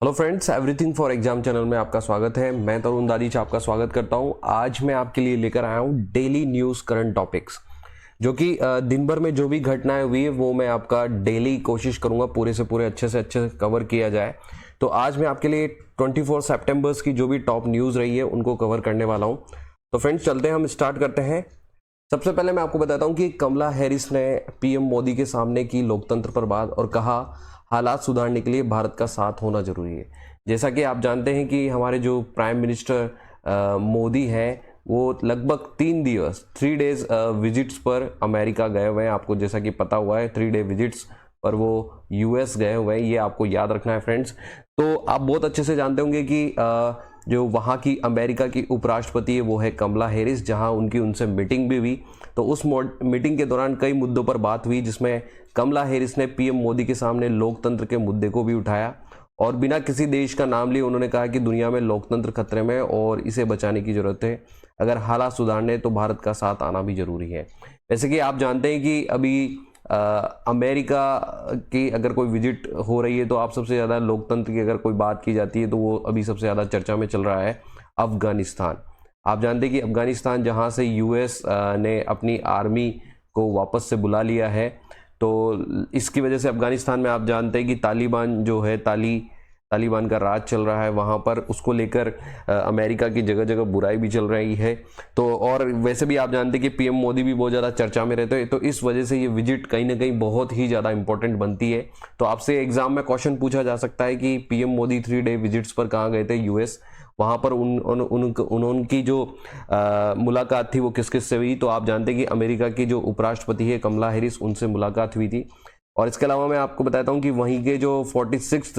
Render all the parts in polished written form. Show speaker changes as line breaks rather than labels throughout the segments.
Hello friends, everything for exam channel में आपका स्वागत है। मैं तरुण दादीच आपका स्वागत करता हूं। आज मैं आपके लिए लेकर आया हूं डेली न्यूज़ करंट टॉपिक्स, जो कि दिन भर में जो भी घटनाएं हुई है वो मैं आपका डेली कोशिश करूंगा पूरे से पूरे अच्छे से कवर किया जाए। तो आज मैं आपके लिए 24 सितंबर की जो भी टॉप न्यूज़ रही है उनको कवर करने वाला हूँ। तो फ्रेंड्स चलते हैं, हम स्टार्ट करते हैं। सबसे पहले मैं आपको बताता हूं कि कमला हैरिस ने पीएम मोदी के सामने की लोकतंत्र पर बात और कहा हालात सुधारने के लिए भारत का साथ होना जरूरी है। जैसा कि आप जानते हैं कि हमारे जो प्राइम मिनिस्टर मोदी हैं वो लगभग 3 डेज विजिट्स पर अमेरिका गए हुए हैं। आपको जैसा कि पता हुआ है 3 डे विजिट्स पर वो यूएस गए हुए हैं, ये आपको याद रखना है फ्रेंड्स। तो आप बहुत अच्छे से जानते होंगे कि जो वहाँ की अमेरिका की उपराष्ट्रपति है वो है कमला हैरिस, जहाँ उनसे मीटिंग भी हुई। तो उस मीटिंग के दौरान कई मुद्दों पर बात हुई, जिसमें कमला हैरिस ने पीएम मोदी के सामने लोकतंत्र के मुद्दे को भी उठाया और बिना किसी देश का नाम लिए उन्होंने कहा कि दुनिया में लोकतंत्र खतरे में और इसे बचाने की जरूरत है। अगर हालात सुधारने तो भारत का साथ आना भी जरूरी है। जैसे कि आप जानते हैं कि अभी अमेरिका की अगर कोई विजिट हो रही है तो आप सबसे ज़्यादा लोकतंत्र की अगर कोई बात की जाती है तो वो अभी सबसे ज़्यादा चर्चा में चल रहा है अफगानिस्तान। आप जानते हैं कि अफगानिस्तान जहां से यूएस ने अपनी आर्मी को वापस से बुला लिया है, तो इसकी वजह से अफगानिस्तान में आप जानते हैं कि तालिबान जो है तालिबान का राज चल रहा है वहाँ पर, उसको लेकर अमेरिका की जगह जगह बुराई भी चल रही है। तो और वैसे भी आप जानते हैं कि पीएम मोदी भी बहुत ज़्यादा चर्चा में रहते हैं, तो इस वजह से ये विजिट कहीं ना कहीं बहुत ही ज़्यादा इंपॉर्टेंट बनती है। तो आपसे एग्जाम में क्वेश्चन पूछा जा सकता है कि पीएम मोदी 3 डे विजिट्स पर कहाँ गए थे यूएस, वहाँ पर उनकी जो मुलाकात थी वो किस किस से हुई। तो आप जानते हैं कि अमेरिका की जो उपराष्ट्रपति है कमला हैरिस, उनसे मुलाकात हुई थी। और इसके अलावा मैं आपको बताता हूँ कि वहीं के जो 46th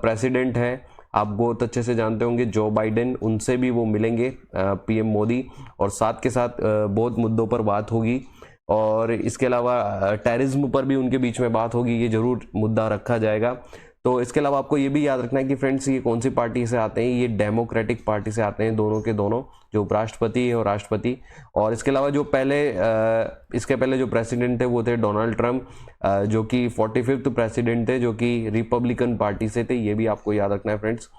प्रेसिडेंट हैं, आप बहुत अच्छे से जानते होंगे, जो बाइडेन, उनसे भी वो मिलेंगे पीएम मोदी, और साथ के साथ बहुत मुद्दों पर बात होगी। और इसके अलावा टेररिज्म पर भी उनके बीच में बात होगी, ये जरूर मुद्दा रखा जाएगा। तो इसके अलावा आपको ये भी याद रखना है कि फ्रेंड्स ये कौन सी पार्टी से आते हैं, ये डेमोक्रेटिक पार्टी से आते हैं, दोनों के दोनों, जो उपराष्ट्रपति है और राष्ट्रपति। और इसके अलावा जो इसके पहले जो प्रेसिडेंट थे वो थे डोनाल्ड ट्रंप, जो कि 45th प्रेसिडेंट थे, जो कि रिपब्लिकन पार्टी से थे। ये भी आपको याद रखना है फ्रेंड्स।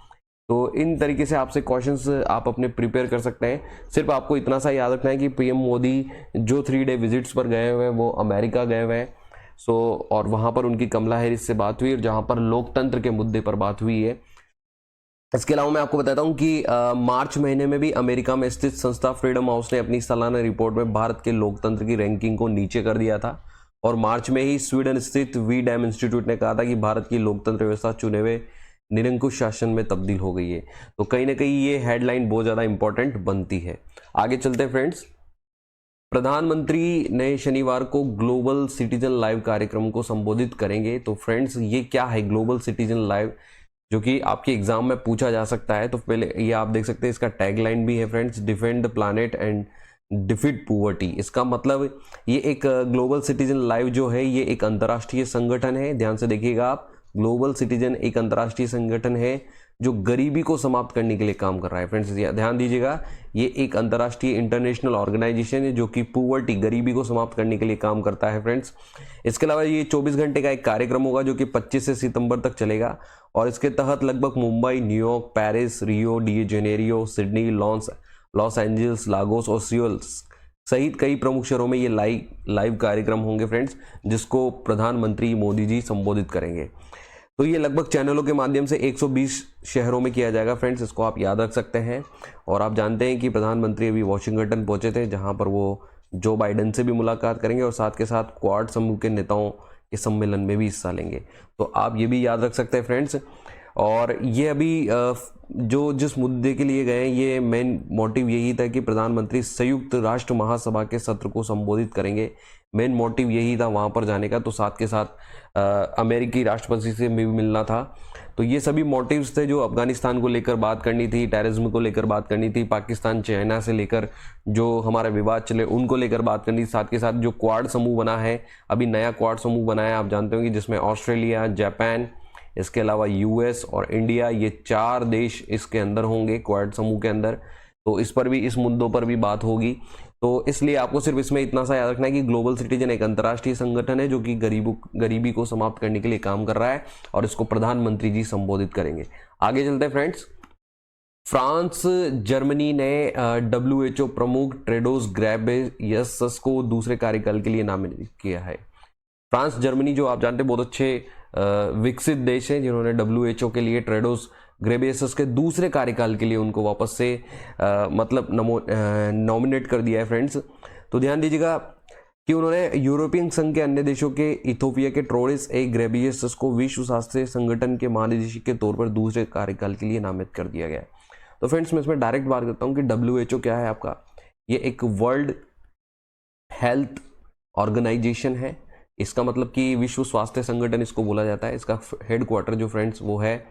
तो इन तरीके से आपसे क्वेश्चंस आप अपने प्रिपेयर कर सकते हैं। सिर्फ आपको इतना सा याद रखना है कि पीएम मोदी जो 3 डे विजिट्स पर गए हुए हैं वो अमेरिका गए हुए हैं। और वहां पर उनकी कमला हैरिस से बात हुई और जहां पर लोकतंत्र के मुद्दे पर बात हुई है। इसके अलावा मैं आपको बताता हूं कि मार्च महीने में भी अमेरिका में स्थित संस्था फ्रीडम हाउस ने अपनी सालाना रिपोर्ट में भारत के लोकतंत्र की रैंकिंग को नीचे कर दिया था। और मार्च में ही स्वीडन स्थित वी डैम इंस्टीट्यूट ने कहा था कि भारत की लोकतंत्र व्यवस्था चुने हुए निरंकुश शासन में तब्दील हो गई है। तो कहीं ना कहीं ये हेडलाइन बहुत ज्यादा इंपॉर्टेंट बनती है। आगे चलते हैं फ्रेंड्स। प्रधानमंत्री ने शनिवार को ग्लोबल सिटीजन लाइव कार्यक्रम को संबोधित करेंगे। तो फ्रेंड्स ये क्या है ग्लोबल सिटीजन लाइव, जो कि आपके एग्जाम में पूछा जा सकता है। तो पहले ये आप देख सकते हैं, इसका टैगलाइन भी है friends, defend the planet and defeat poverty. इसका मतलब ये एक ग्लोबल सिटीजन लाइव जो है ये एक अंतर्राष्ट्रीय संगठन है। ध्यान से देखिएगा आप, ग्लोबल सिटीजन एक अंतर्राष्ट्रीय संगठन है जो गरीबी को समाप्त करने के लिए काम कर रहा है। फ्रेंड्स ध्यान दीजिएगा, ये एक अंतर्राष्ट्रीय इंटरनेशनल ऑर्गेनाइजेशन है जो कि पुअर्टी, गरीबी को समाप्त करने के लिए काम करता है फ्रेंड्स। इसके अलावा ये 24 घंटे का एक कार्यक्रम होगा जो कि 25 सितंबर तक चलेगा। और इसके तहत लगभग Mumbai, New York, Paris, Rio de Janeiro, Sydney, Los Angeles, Lagos और सियोल सहित कई प्रमुख शहरों में ये लाइव कार्यक्रम होंगे फ्रेंड्स, जिसको प्रधानमंत्री मोदी जी संबोधित करेंगे। तो ये लगभग चैनलों के माध्यम से 120 शहरों में किया जाएगा फ्रेंड्स, इसको आप याद रख सकते हैं। और आप जानते हैं कि प्रधानमंत्री अभी वॉशिंगटन पहुंचे थे, जहां पर वो जो बाइडेन से भी मुलाकात करेंगे और साथ के साथ क्वाड समूह के नेताओं के सम्मेलन में भी हिस्सा लेंगे। तो आप ये भी याद रख सकते हैं फ्रेंड्स। और ये अभी जो जिस मुद्दे के लिए गए, ये मेन मोटिव यही था कि प्रधानमंत्री संयुक्त राष्ट्र महासभा के सत्र को संबोधित करेंगे। मेन मोटिव यही था वहाँ पर जाने का। तो साथ के साथ अमेरिकी राष्ट्रपति से भी मिलना था। तो ये सभी मोटिव्स थे, जो अफगानिस्तान को लेकर बात करनी थी, टेररिज्म को लेकर बात करनी थी, पाकिस्तान चाइना से लेकर जो हमारा विवाद चले उनको लेकर बात करनी थी। साथ के साथ जो क्वाड समूह बना है, अभी नया क्वाड समूह बना है, आप जानते होंगे, जिसमें ऑस्ट्रेलिया, जापान, इसके अलावा यूएस और इंडिया, ये 4 देश इसके अंदर होंगे क्वाड समूह के अंदर। तो इस मुद्दों पर भी बात होगी। तो इसलिए आपको सिर्फ इसमें इतना सा याद रखना है कि ग्लोबल सिटीजन एक अंतर्राष्ट्रीय संगठन है जो कि गरीबी को समाप्त करने के लिए काम कर रहा है, और इसको प्रधानमंत्री जी संबोधित करेंगे। आगे चलते हैं फ्रेंड्स। फ्रांस जर्मनी ने WHO प्रमुख टेड्रोस घेब्रेयेसस को दूसरे कार्यकाल के लिए नामित किया है। फ्रांस जर्मनी जो आप जानते हैं बहुत अच्छे विकसित देश हैं, जिन्होंने WHO के लिए टेड्रोस घेब्रेयेसस के दूसरे कार्यकाल के लिए उनको वापस से मतलब नॉमिनेट कर दिया है फ्रेंड्स। तो ध्यान दीजिएगा कि उन्होंने यूरोपियन संघ के अन्य देशों के इथोपिया के टेड्रोस घेब्रेयेसस को विश्व स्वास्थ्य संगठन के महानिदेशक के तौर पर दूसरे कार्यकाल के लिए नामित कर दिया गया। तो फ्रेंड्स मैं इसमें डायरेक्ट बात करता हूँ कि WHO क्या है आपका, ये एक वर्ल्ड हेल्थ ऑर्गेनाइजेशन है। इसका मतलब कि विश्व स्वास्थ्य संगठन इसको बोला जाता है। इसका हेडक्वार्टर जो फ्रेंड्स वो है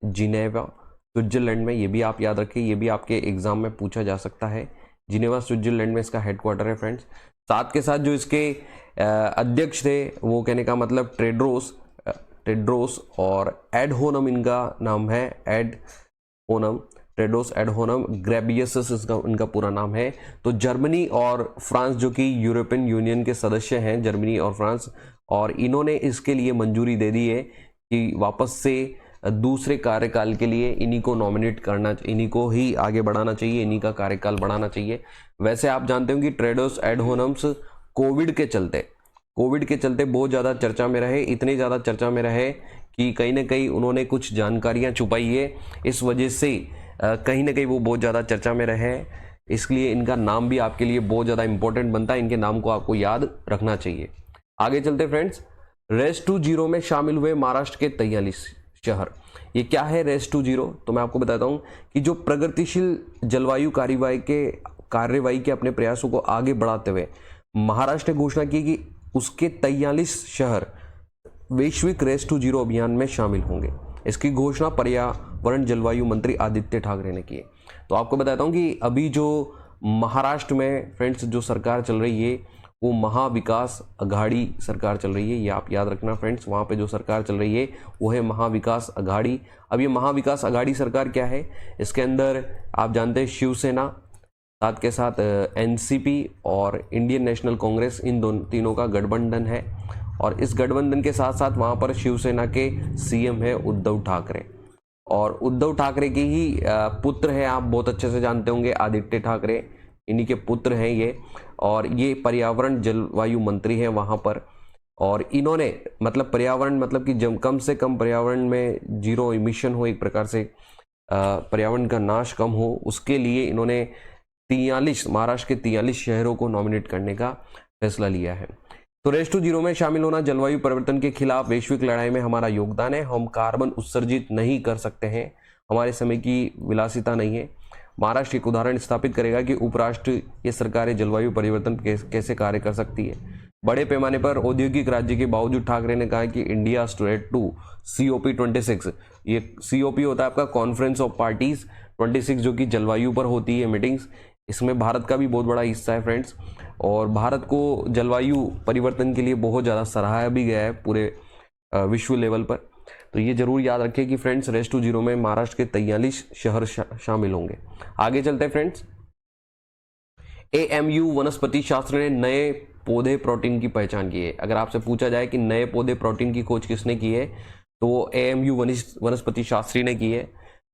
जिनेवा स्विट्जरलैंड में। ये भी आप याद रखें, ये भी आपके एग्जाम में पूछा जा सकता है। जिनेवा स्विट्जरलैंड में इसका हेडक्वार्टर है फ्रेंड्स। साथ के साथ जो इसके अध्यक्ष थे वो कहने का मतलब टेड्रोस और एडहोनम इनका नाम है, एडहोनम, टेड्रोस एडहोनम घेब्रेयेसस इनका पूरा नाम है। तो जर्मनी और फ्रांस जो कि यूरोपियन यूनियन के सदस्य हैं, जर्मनी और फ्रांस, और इन्होंने इसके लिए मंजूरी दे दी है कि वापस से दूसरे कार्यकाल के लिए इन्हीं को नॉमिनेट करना, इन्हीं को ही आगे बढ़ाना चाहिए, इन्हीं का कार्यकाल बढ़ाना चाहिए। वैसे आप जानते हो कि टेड्रोस एडहोनम्स कोविड के चलते बहुत ज़्यादा चर्चा में रहे, इतने ज़्यादा चर्चा में रहे कि कहीं ना कहीं उन्होंने कुछ जानकारियाँ छुपाई है, इस वजह से कहीं ना कहीं वो बहुत ज़्यादा चर्चा में रहे। इसलिए इनका नाम भी आपके लिए बहुत ज़्यादा इंपॉर्टेंट बनता है, इनके नाम को आपको याद रखना चाहिए। आगे चलते फ्रेंड्स। रेस टू जीरो में शामिल हुए महाराष्ट्र के 43 शहर। ये क्या है रेस टू जीरो? तो मैं आपको बताता हूँ कि जो प्रगतिशील जलवायु कार्यवाही के अपने प्रयासों को आगे बढ़ाते हुए महाराष्ट्र ने घोषणा की कि उसके 43 शहर वैश्विक रेस टू जीरो अभियान में शामिल होंगे। इसकी घोषणा पर्यावरण जलवायु मंत्री आदित्य ठाकरे ने की है। तो आपको बताता हूँ कि अभी जो महाराष्ट्र में फ्रेंड्स जो सरकार चल रही है वो महाविकास अघाड़ी सरकार चल रही है। ये आप याद रखना फ्रेंड्स, वहाँ पे जो सरकार चल रही है वो है महाविकास अघाड़ी। अब ये महाविकास अघाड़ी सरकार क्या है, इसके अंदर आप जानते हैं शिवसेना, साथ के साथ NCP और इंडियन नेशनल कांग्रेस, इन तीनों का गठबंधन है। और इस गठबंधन के साथ साथ वहाँ पर शिवसेना के CM है उद्धव ठाकरे, और उद्धव ठाकरे के ही पुत्र हैं, आप बहुत अच्छे से जानते होंगे, आदित्य ठाकरे, इन्हीं के पुत्र हैं ये। और ये पर्यावरण जलवायु मंत्री हैं वहाँ पर। और इन्होंने मतलब पर्यावरण मतलब कि जब कम से कम पर्यावरण में जीरो इमिशन हो, एक प्रकार से पर्यावरण का नाश कम हो, उसके लिए इन्होंने महाराष्ट्र के 43 शहरों को नॉमिनेट करने का फैसला लिया है। तो रेस टू जीरो में शामिल होना जलवायु परिवर्तन के खिलाफ वैश्विक लड़ाई में हमारा योगदान है। हम कार्बन उत्सर्जित नहीं कर सकते हैं, हमारे समय की विलासिता नहीं है। महाराष्ट्र एक उदाहरण स्थापित करेगा कि उपराष्ट्र ये सरकारें जलवायु परिवर्तन कैसे कार्य कर सकती है। बड़े पैमाने पर औद्योगिक राज्य के बावजूद ठाकरे ने कहा कि इंडिया स्ट्रेट टू COP26, ये COP होता है आपका कॉन्फ्रेंस ऑफ पार्टीज 26, जो कि जलवायु पर होती है मीटिंग्स। इसमें भारत का भी बहुत बड़ा हिस्सा है फ्रेंड्स, और भारत को जलवायु परिवर्तन के लिए बहुत ज़्यादा सराहा भी गया है पूरे विश्व लेवल पर। तो ये जरूर याद रखें कि फ्रेंड्स रेस टू जीरो में महाराष्ट्र के 43 शहर शामिल होंगे। आगे चलते हैं फ्रेंड्स। AMU वनस्पति शास्त्र ने नए पौधे प्रोटीन की पहचान की है। अगर आपसे पूछा जाए कि नए पौधे प्रोटीन की खोज किसने की है, तो वो AMU वनस्पति शास्त्री ने की है।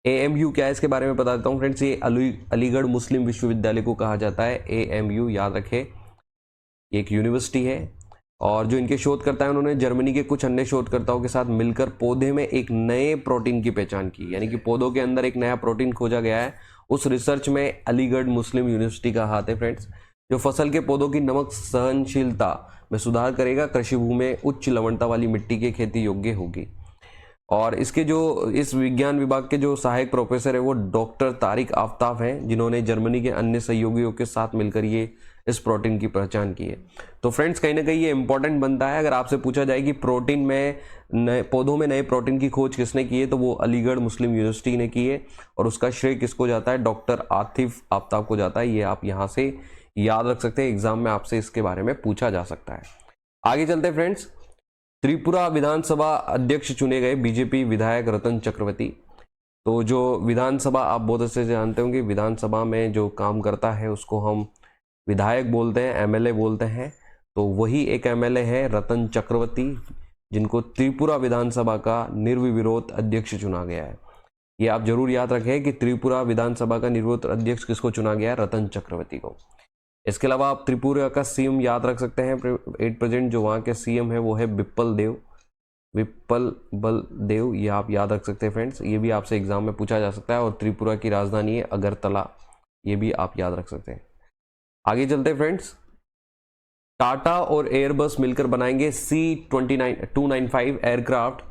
AMU क्या है इसके बारे में बता देता हूँ फ्रेंड्स। ये अलीगढ़ मुस्लिम विश्वविद्यालय को कहा जाता है। AMU याद रखें, एक यूनिवर्सिटी है। और जो इनके शोधकर्ता हैं उन्होंने जर्मनी के कुछ अन्य शोधकर्ताओं के साथ मिलकर पौधे में एक नए प्रोटीन की पहचान की, यानी कि पौधों के अंदर एक नया प्रोटीन खोजा गया है। उस रिसर्च में अलीगढ़ मुस्लिम यूनिवर्सिटी का हाथ है फ्रेंड्स, जो फसल के पौधों की नमक सहनशीलता में सुधार करेगा, कृषि भूमि में उच्च लवणता वाली मिट्टी की खेती योग्य होगी। और इसके जो इस विज्ञान विभाग के जो सहायक प्रोफेसर है वो डॉक्टर तारिक आफ्ताब हैं, जिन्होंने जर्मनी के अन्य सहयोगियों के साथ मिलकर ये इस प्रोटीन की पहचान की है। तो फ्रेंड्स कहीं ना कहीं ये इंपॉर्टेंट बनता है। अगर आपसे पूछा जाए कि प्रोटीन में नए पौधों में नए प्रोटीन की खोज किसने की है, तो वो अलीगढ़ मुस्लिम यूनिवर्सिटी ने की है, और उसका श्रेय किसको जाता है, डॉक्टर आतिफ आफ्ताब को जाता है। ये आप यहाँ से याद रख सकते हैं, एग्जाम में आपसे इसके बारे में पूछा जा सकता है। आगे चलते हैं फ्रेंड्स। त्रिपुरा विधानसभा अध्यक्ष चुने गए बीजेपी विधायक रतन चक्रवर्ती। तो जो विधानसभा आप बहुत अच्छे से जानते होंगे, विधानसभा में जो काम करता है उसको हम विधायक बोलते हैं, एमएलए बोलते हैं, तो वही एक एमएलए है रतन चक्रवर्ती, जिनको त्रिपुरा विधानसभा का निर्विरोध अध्यक्ष चुना गया है। ये आप जरूर याद रखें कि त्रिपुरा विधानसभा का निर्विरोध अध्यक्ष किसको चुना गया है, रतन चक्रवर्ती को। इसके अलावा आप त्रिपुरा का सीएम याद रख सकते हैं, एट प्रेजेंट जो वहाँ के सीएम है वो है विप्पल बल देव, ये आप याद रख सकते हैं फ्रेंड्स, ये भी आपसे एग्जाम में पूछा जा सकता है। और त्रिपुरा की राजधानी है अगरतला, ये भी आप याद रख सकते हैं। आगे चलते हैं फ्रेंड्स, टाटा और एयरबस मिलकर बनाएंगे C-295 एयरक्राफ्ट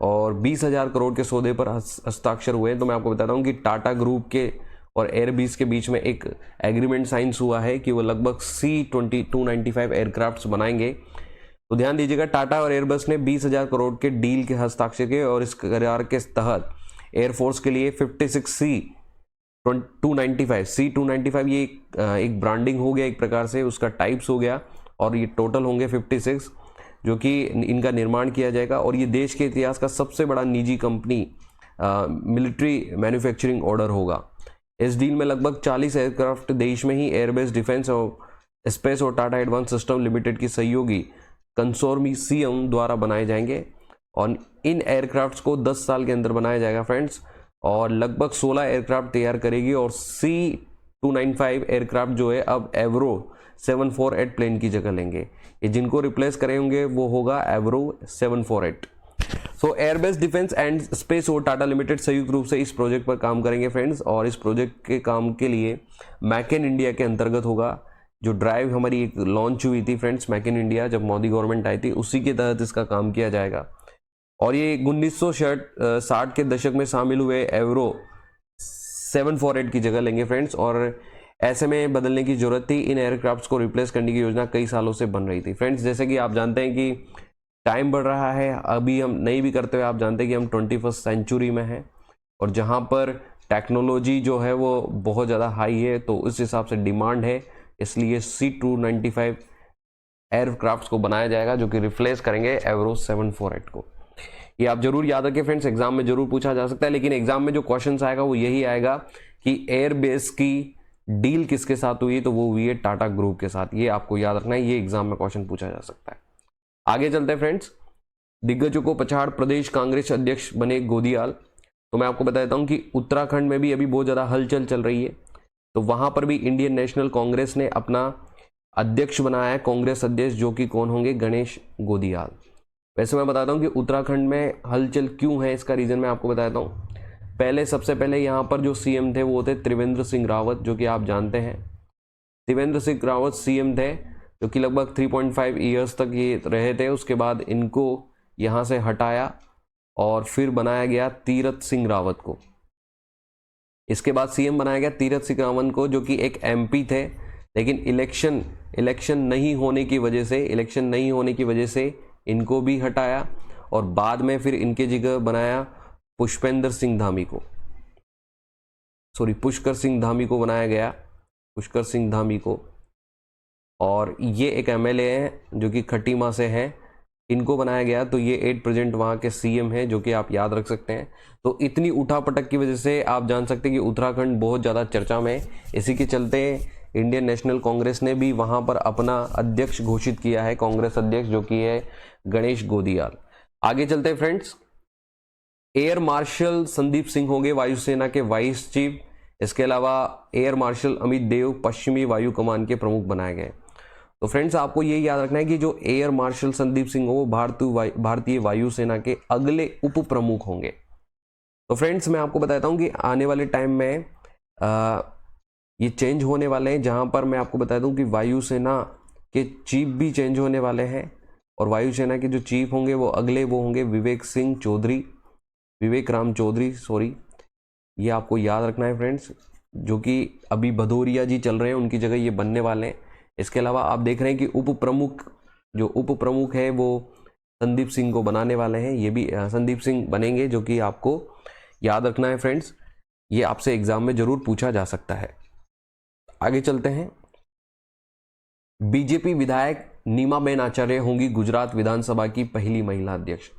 और 20,000 करोड़ के सौदे पर हस्ताक्षर हुए। तो मैं आपको बताता हूँ कि टाटा ग्रुप के और एयरबस के बीच में एक एग्रीमेंट साइंस हुआ है कि वो लगभग C-295 एयरक्राफ्ट्स बनाएंगे। तो ध्यान दीजिएगा, टाटा और एयरबस ने 20,000 करोड़ के डील के हस्ताक्षर किए और इस करार के तहत एयरफोर्स के लिए 56 C-295 ये एक ब्रांडिंग हो गया, एक प्रकार से उसका टाइप्स हो गया, और ये टोटल होंगे 56 जो कि इनका निर्माण किया जाएगा। और ये देश के इतिहास का सबसे बड़ा निजी कंपनी मिलिट्री मैन्युफैक्चरिंग ऑर्डर होगा। इस डील में लगभग 40 एयरक्राफ्ट देश में ही एयरबेस डिफेंस और स्पेस और टाटा एडवांस सिस्टम लिमिटेड की सहयोगी कंसोर्टियम द्वारा बनाए जाएंगे। और इन एयरक्राफ्ट्स को 10 साल के अंदर बनाया जाएगा फ्रेंड्स, और लगभग 16 एयरक्राफ्ट तैयार करेगी। और C-295 एयरक्राफ्ट जो है अब एवरो 748 प्लेन की जगह लेंगे। ये जिनको रिप्लेस करेंगे वो होगा एवरो 748। सो एयरबेस डिफेंस एंड स्पेस और टाटा लिमिटेड संयुक्त रूप से इस प्रोजेक्ट पर काम करेंगे फ्रेंड्स। और इस प्रोजेक्ट के काम के लिए मेक इन इंडिया के अंतर्गत होगा। जो ड्राइव हमारी एक लॉन्च हुई थी फ्रेंड्स, मेक इन इंडिया, जब मोदी गवर्नमेंट आई थी, उसी के तहत इसका काम किया जाएगा। और ये 1960 के दशक में शामिल हुए एवरो 748 की जगह लेंगे फ्रेंड्स। और ऐसे में बदलने की जरूरत थी, इन एयरक्राफ्ट्स को रिप्लेस करने की योजना कई सालों से बन रही थी फ्रेंड्स। जैसे कि आप जानते हैं कि टाइम बढ़ रहा है, अभी हम नहीं भी करते हुए आप जानते हैं कि हम 21st सेंचुरी में हैं, और जहां पर टेक्नोलॉजी जो है वो बहुत ज़्यादा हाई है, तो उस हिसाब से डिमांड है, इसलिए C-295 एयरक्राफ्ट्स को बनाया जाएगा जो कि रिप्लेस करेंगे एवरो 748 को। ये आप जरूर याद रखें फ्रेंड्स, एग्जाम में जरूर पूछा जा सकता है। लेकिन एग्जाम में जो क्वेश्चन आएगा वो यही आएगा कि एयरबेस की डील किसके साथ हुई, तो वो हुई है टाटा ग्रुप के साथ। ये आपको याद रखना है, ये एग्जाम में क्वेश्चन पूछा जा सकता है। आगे चलते हैं फ्रेंड्स, दिग्गजों को पछाड़ प्रदेश कांग्रेस अध्यक्ष बने गोदियाल। तो मैं आपको बता देता हूं कि उत्तराखंड में भी अभी बहुत ज़्यादा हलचल चल रही है, तो वहां पर भी इंडियन नेशनल कांग्रेस ने अपना अध्यक्ष बनाया है, कांग्रेस अध्यक्ष, जो कि कौन होंगे, गणेश गोदियाल। वैसे मैं बताता हूं कि उत्तराखंड में हलचल क्यों है, इसका रीज़न मैं आपको बताता हूँ। सबसे पहले यहाँ पर जो सीएम थे वो थे त्रिवेंद्र सिंह रावत, जो कि आप जानते हैं। त्रिवेंद्र सिंह रावत सीएम थे, जो कि लगभग 3.5 ईयर्स तक ये रहे थे। उसके बाद इनको यहाँ से हटाया और फिर बनाया गया तीरथ सिंह रावत को। इसके बाद सीएम बनाया गया तीरथ सिंह रावत को, जो कि एक एमपी थे, लेकिन इलेक्शन नहीं होने की वजह से इनको भी हटाया, और बाद में फिर इनके जगह बनाया पुष्कर सिंह धामी को बनाया गया, पुष्कर सिंह धामी को। और ये एक एमएलए हैं जो कि खटीमा से हैं, इनको बनाया गया। तो ये 8 प्रेजेंट वहाँ के सीएम हैं, जो कि आप याद रख सकते हैं। तो इतनी उठापटक की वजह से आप जान सकते हैं कि उत्तराखंड बहुत ज़्यादा चर्चा में है। इसी के चलते इंडियन नेशनल कांग्रेस ने भी वहाँ पर अपना अध्यक्ष घोषित किया है, कांग्रेस अध्यक्ष, जो कि है गणेश गोदियाल। आगे चलते हैं friends, air marshal Sandeep Singh होंगे वायुसेना के वाइस चीफ। इसके अलावा एयर मार्शल अमित देव पश्चिमी वायु कमान के प्रमुख बनाए गए। तो फ्रेंड्स आपको ये याद रखना है कि जो एयर मार्शल संदीप सिंह हो वो भारतीय वायुसेना के अगले उप प्रमुख होंगे। तो फ्रेंड्स मैं आपको बताता हूँ कि आने वाले टाइम में ये चेंज होने वाले हैं, जहाँ पर मैं आपको बता दूँ कि वायुसेना के चीफ भी चेंज होने वाले हैं। और वायुसेना के जो चीफ होंगे वो होंगे विवेक राम चौधरी, ये आपको याद रखना है फ्रेंड्स, जो कि अभी भदौरिया जी चल रहे हैं, उनकी जगह ये बनने वाले हैं। इसके अलावा आप देख रहे हैं कि उप प्रमुख है वो संदीप सिंह को बनाने वाले हैं, ये भी संदीप सिंह बनेंगे, जो कि आपको याद रखना है फ्रेंड्स, ये आपसे एग्जाम में जरूर पूछा जा सकता है। आगे चलते हैं, बीजेपी विधायक नीमाबेन आचार्य होंगी गुजरात विधानसभा की पहली महिला अध्यक्ष।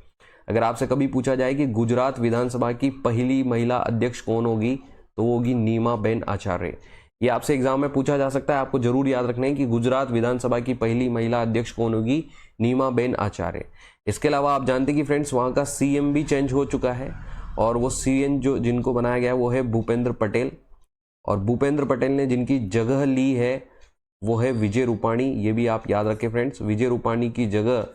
अगर आपसे कभी पूछा जाए कि गुजरात विधानसभा की पहली महिला अध्यक्ष कौन होगी, तो वो होगी नीमाबेन आचार्य। ये आपसे एग्जाम में पूछा जा सकता है। आपको जरूर याद रखना है कि गुजरात विधानसभा की पहली महिला अध्यक्ष कौन होगी, नीमाबेन आचार्य। इसके अलावा आप जानते हैं कि फ्रेंड्स वहाँ का सीएम भी चेंज हो चुका है और वो सीएम जो जिनको बनाया गया वो है भूपेंद्र पटेल, और भूपेंद्र पटेल ने जिनकी जगह ली है वो है विजय रूपाणी। ये भी आप याद रखें फ्रेंड्स, विजय रूपाणी की जगह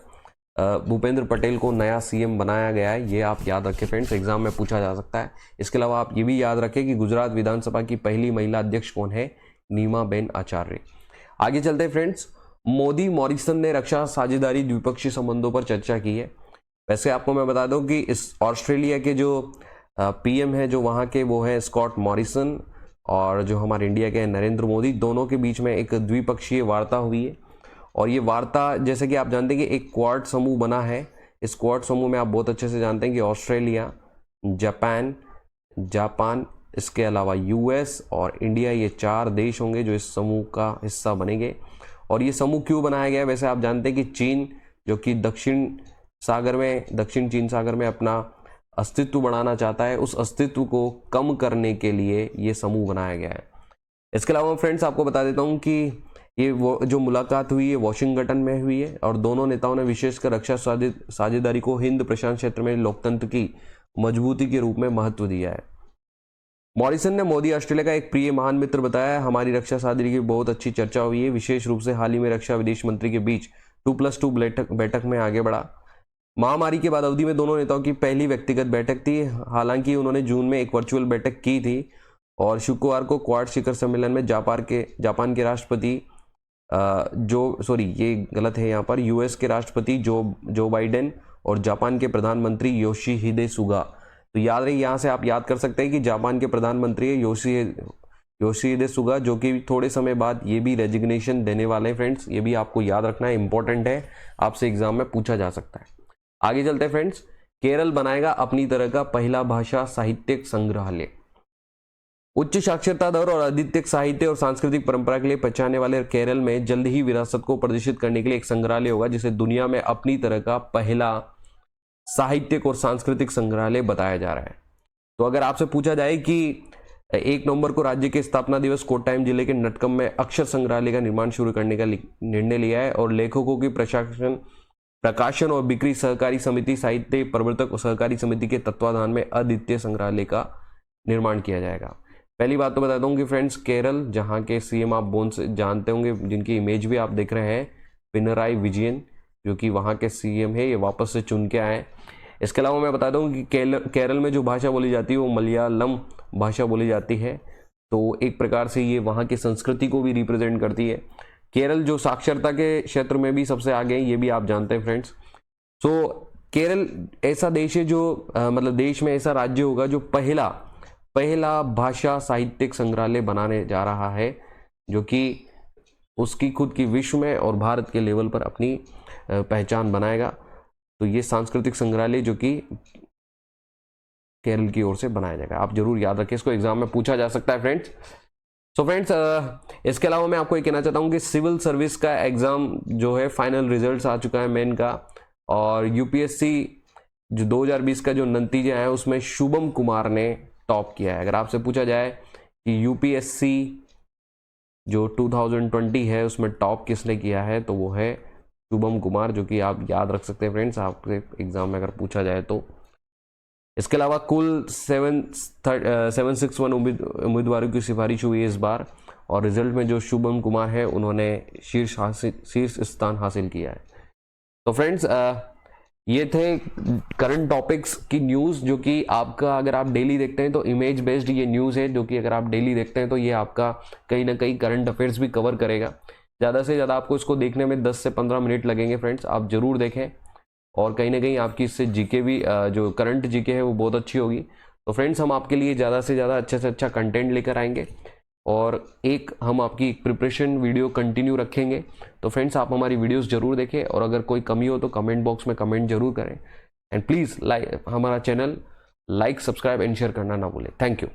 भूपेंद्र पटेल को नया सीएम बनाया गया है। ये आप याद रखें फ्रेंड्स, एग्जाम में पूछा जा सकता है। इसके अलावा आप ये भी याद रखें कि गुजरात विधानसभा की पहली महिला अध्यक्ष कौन है, नीमाबेन आचार्य। आगे चलते हैं फ्रेंड्स, मोदी मॉरिसन ने रक्षा साझेदारी द्विपक्षीय संबंधों पर चर्चा की है। वैसे आपको मैं बता दूं कि इस ऑस्ट्रेलिया के जो पीएम है जो वहाँ के वो है स्कॉट मॉरिसन, और जो हमारे इंडिया के नरेंद्र मोदी, दोनों के बीच में एक द्विपक्षीय वार्ता हुई है। और ये वार्ता जैसे कि आप जानते हैं कि एक क्वाड समूह बना है। इस क्वाड समूह में आप बहुत अच्छे से जानते हैं कि ऑस्ट्रेलिया, जापान, इसके अलावा यूएस और इंडिया, ये 4 देश होंगे जो इस समूह का हिस्सा बनेंगे। और ये समूह क्यों बनाया गया है, वैसे आप जानते हैं कि चीन जो कि दक्षिण चीन सागर में अपना अस्तित्व बढ़ाना चाहता है, उस अस्तित्व को कम करने के लिए ये समूह बनाया गया है। इसके अलावा फ्रेंड्स आपको बता देता हूँ कि ये वो जो मुलाकात हुई है वॉशिंगटन में हुई है, और दोनों नेताओं ने विशेषकर रक्षा साझेदारी को हिंद प्रशांत क्षेत्र में लोकतंत्र की मजबूती के रूप में महत्व दिया है। मॉरिसन ने मोदी ऑस्ट्रेलिया का एक प्रिय महान मित्र बताया। हमारी रक्षा साझेदारी की बहुत अच्छी चर्चा हुई है, विशेष रूप से हाल ही में रक्षा विदेश मंत्री के बीच 2+2 बैठक में आगे बढ़ा। महामारी के बाद अवधि में दोनों नेताओं की पहली व्यक्तिगत बैठक थी। हालांकि उन्होंने जून में एक वर्चुअल बैठक की थी और शुक्रवार को क्वाड शिखर सम्मेलन में जापान के राष्ट्रपति ये गलत है यहाँ पर, यूएस के राष्ट्रपति जो बाइडेन और जापान के प्रधानमंत्री योशिहिदे सुगा। तो याद रहे, यहाँ से आप याद कर सकते हैं कि जापान के प्रधानमंत्री है योशिहिदे सुगा, जो कि थोड़े समय बाद ये भी रेजिग्नेशन देने वाले हैं फ्रेंड्स। ये भी आपको याद रखना है, इंपॉर्टेंट है, आपसे एग्जाम में पूछा जा सकता है। आगे चलते हैं फ्रेंड्स, केरल बनाएगा अपनी तरह का पहला भाषा साहित्यिक संग्रहालय। उच्च साक्षरता दर और अद्वितीय साहित्य और सांस्कृतिक परंपरा के लिए पहचाने वाले केरल में जल्द ही विरासत को प्रदर्शित करने के लिए एक संग्रहालय होगा, जिसे दुनिया में अपनी तरह का पहला साहित्यिक और सांस्कृतिक संग्रहालय बताया जा रहा है। तो अगर आपसे पूछा जाए कि 1 नवंबर को राज्य के स्थापना दिवस कोट्टायम जिले के नटकम में अक्षर संग्रहालय का निर्माण शुरू करने का निर्णय लिया है, और लेखकों की प्रकाशन और बिक्री सहकारी समिति, साहित्य प्रवर्तक और सहकारी समिति के तत्वाधान में अद्वितीय संग्रहालय का निर्माण किया जाएगा। पहली बात तो बता दूं कि फ्रेंड्स, केरल जहां के सीएम आप जानते होंगे, जिनकी इमेज भी आप देख रहे हैं, पिनराई विजयन, जो कि वहां के सीएम है, ये वापस से चुन के आए। इसके अलावा मैं बता दूं कि केरल में जो भाषा बोली जाती है वो मलयालम भाषा बोली जाती है। तो एक प्रकार से ये वहाँ की संस्कृति को भी रिप्रेजेंट करती है। केरल जो साक्षरता के क्षेत्र में भी सबसे आगे है, ये भी आप जानते हैं फ्रेंड्स। सो केरल ऐसा देश है जो मतलब देश में ऐसा राज्य होगा जो पहला भाषा साहित्यिक संग्रहालय बनाने जा रहा है, जो कि उसकी खुद की विश्व में और भारत के लेवल पर अपनी पहचान बनाएगा। तो ये सांस्कृतिक संग्रहालय जो कि केरल की ओर से बनाया जाएगा, आप जरूर याद रखें, इसको एग्जाम में पूछा जा सकता है फ्रेंड्स। सो फ्रेंड्स, इसके अलावा मैं आपको ये कहना चाहता हूँ कि सिविल सर्विस का एग्जाम जो है फाइनल रिजल्ट्स आ चुका है मेन का, और यूपीएससी जो 2020 का जो नतीजा है उसमें शुभम कुमार ने टॉप किया है। अगर आपसे पूछा जाए कि यूपीएससी जो 2020 है उसमें टॉप किसने किया है, तो वो है शुभम कुमार, जो कि आप याद रख सकते हैं फ्रेंड्स, आपके एग्जाम में अगर पूछा जाए तो। इसके अलावा कुल 761 उम्मीदवारों की सिफारिश हुई है इस बार, और रिजल्ट में जो शुभम कुमार है उन्होंने शीर्ष स्थान हासिल किया है। तो फ्रेंड्स, ये थे करंट टॉपिक्स की न्यूज़, जो कि आपका अगर आप डेली देखते हैं तो इमेज बेस्ड ये न्यूज़ है, जो कि अगर आप डेली देखते हैं तो ये आपका कहीं ना कहीं करंट अफेयर्स भी कवर करेगा। ज़्यादा से ज़्यादा आपको इसको देखने में 10 से 15 मिनट लगेंगे फ्रेंड्स, आप ज़रूर देखें, और कहीं ना कहीं आपकी इससे जीके भी जो करंट जीके है वो बहुत अच्छी होगी। तो फ्रेंड्स, हम आपके लिए ज़्यादा से ज़्यादा अच्छा से अच्छा कंटेंट लेकर आएंगे, और हम आपकी प्रिपरेशन वीडियो कंटिन्यू रखेंगे। तो फ्रेंड्स, आप हमारी वीडियोस जरूर देखें, और अगर कोई कमी हो तो कमेंट बॉक्स में कमेंट जरूर करें, एंड प्लीज़ हमारा channel like, subscribe and share करना ना भूलें। Thank you.